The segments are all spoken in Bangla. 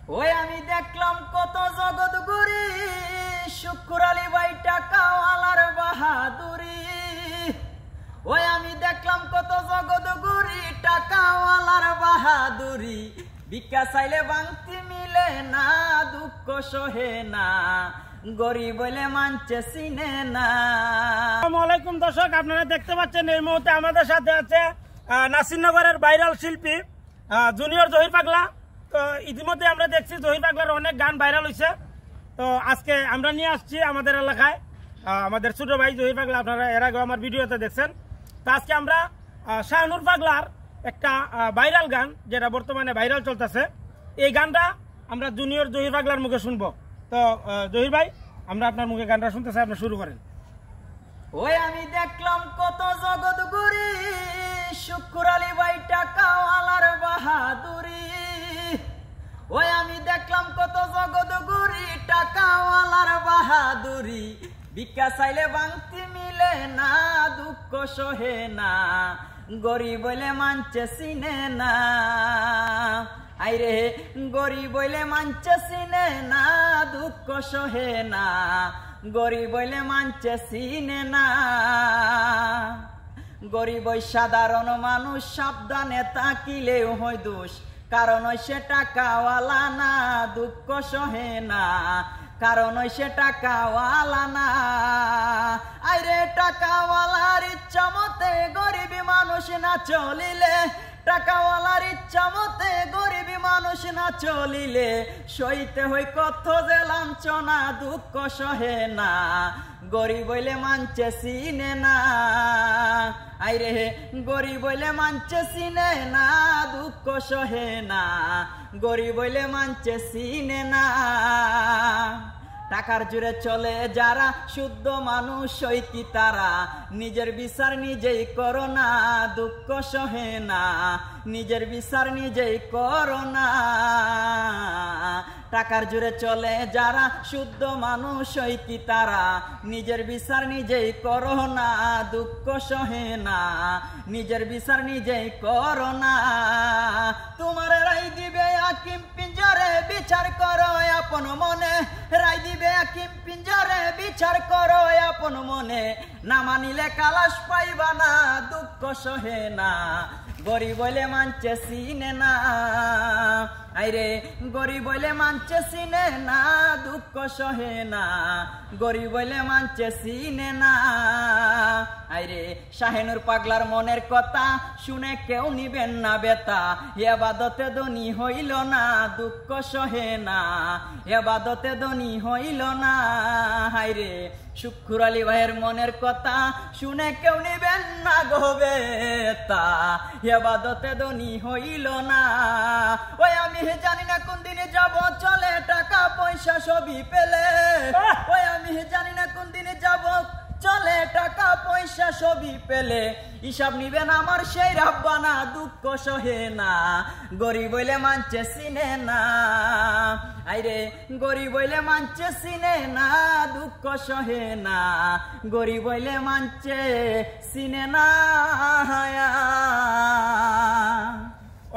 ওই আমি দেখলাম কত জগৎ গুরি, শুক্র আলী ভাই টাকাওয়ালার বাহাদুরি। ওই আমি দেখলাম কত জগৎ গুরি, টাকাওয়ালার বাহাদুরি। ভিক্ষা চাইলে বাংতি মিলে না, দুঃখ সহে না, গরিব বলে মানছে চিনে না। আসসালামু আলাইকুম দর্শক, আপনারা দেখতে পাচ্ছেন এই মুহূর্তে আমাদের সাথে আছে নাসিরনগরের ভাইরাল শিল্পী জুনিয়র জহির পাগলা। তো ইতিমধ্যে আমরা দেখছি জহির পাগলার অনেক গান ভাইরাল হয়েছে। তো আজকে আমরা নিয়ে আসছি আমাদের এলাকায় আমাদের ছোট ভাই জহির পাগলা। আপনারা এর আগে আমার ভিডিওতে দেখছেন। তো আজকে আমরা শাহনুর পাগলার একটা ভাইরাল গান, যেটা বর্তমানে ভাইরাল চলতেছে, এই গানটা আমরা জুনিয়র জহির পাগলার মুখে শুনবো। তো জহির ভাই, আমরা আপনার মুখে গানটা শুনতে চাই, আপনি শুরু করেন। ওই আমি দেখলাম কত জগৎ গুরি, শুক্র আলী ভাই টাকাওয়ালার বাহাদুরি। ওই আমি দেখলাম কত জগৎ গুরি, টাকাওয়ালার বাহাদুরি। ভিক্ষা চাইলে বাংতি মিলে না, দুঃখ সহে না, গরিব বলে মানছে চিনে না। আইরে গরিব বলে মানছে চিনে না, দুঃখ সহে না, গরিব বলে মানছে চিনে না। গরিব সাধারণ মানুষ, সাবধানে তাকিলেও হয় দোষ, কারণ সে টাকাওয়ালা না, দুঃখ সহে না, কারণ সে টাকাওয়ালা না। আইরে টাকাওয়ালার ইচ্ছা মতে গরিবী মানুষ না চলিলে, টাকাওয়ালার ইচ্ছা মতে গরিবী মানুষ না চলিলে, সইতে হই কত যে লাঞ্ছনা, দুঃখ সহে না, গরিব বলে মানছে চিনে না। আইরে গরিব বলে মানছে চিনে না, দুঃখ সহে না, গরিব বলে মানছে চিনে না। টাকার জুড়ে চলে যারা, শুদ্ধ মানুষ হই কি তারা, নিজের বিচার নিজেই করো না, দুঃখ সহে না, নিজের বিচার নিজেই করো না। টাকার জুড়ে চলে যারা, শুদ্ধ মানুষ হই কি তারা, নিজের বিচার নিজেই করো না, দুঃখ সহে না, নিজের বিচার নিজেই করো না। তোমার রাই দিবে হাকিম পিঞ্জরে, বিচার করো আপন মনে, রাই দিবে হাকিম পিঞ্জরে, বিচার করো আপন মনে, না মানিলে কালাশ পাইবা না, দুঃখ সহে না, গরিব বলে মানছে চিনে না। আইরে গরিব বলে মানছে চিনে না, দুঃখ সহে না, গরিব বলে মানছে চিনে না। আইরে শাহনুর পাগলার মনের কথা শুনে কেউ নিবেন না বেতা, এবাদতে ধনী হইল না, দুঃখ সহে না, এবাদতে ধনী হইল না। হাইরে শুক্র আলী ভাইয়ের মনের কথা শুনে কেউ নিবেন না গো বেতা, এবাদতে ধনী হইল না। ওই আমি জানি না কোন দিনে যাব চলে, টাকা পয়সা সবই পেলে। ওই আমি জানি না কোন দিনে যাব চলে, টাকা পয়সা সবই পেলে, হিসাব নিবেন আমার সেই রাব্বানা, দুঃখ সহে না, গরিব বলে মানছে চিনে না। আইরে গরিব বলে মানছে চিনে না, দুঃখ সহে না, গরিব বলে মানছে চিনে না।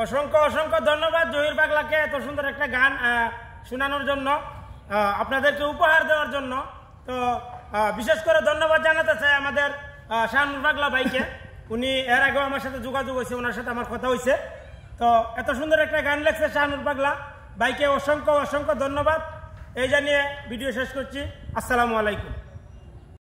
অসংখ্য অসংখ্য ধন্যবাদ জহির পাগলাকে এত সুন্দর একটা গান শোনানোর জন্য, আপনাদেরকে উপহার দেওয়ার জন্য। তো বিশেষ করে ধন্যবাদ জানাতে চাই আমাদের শাহনুর পাগলা ভাইকে। উনি এর আগেও আমার সাথে যোগাযোগ হয়েছে, ওনার সাথে আমার কথা হয়েছে। তো এত সুন্দর একটা গান লেখছে শাহনুর পাগলা ভাইকে, অসংখ্য অসংখ্য ধন্যবাদ। এই জানিয়ে ভিডিও শেষ করছি। আসসালামু আলাইকুম।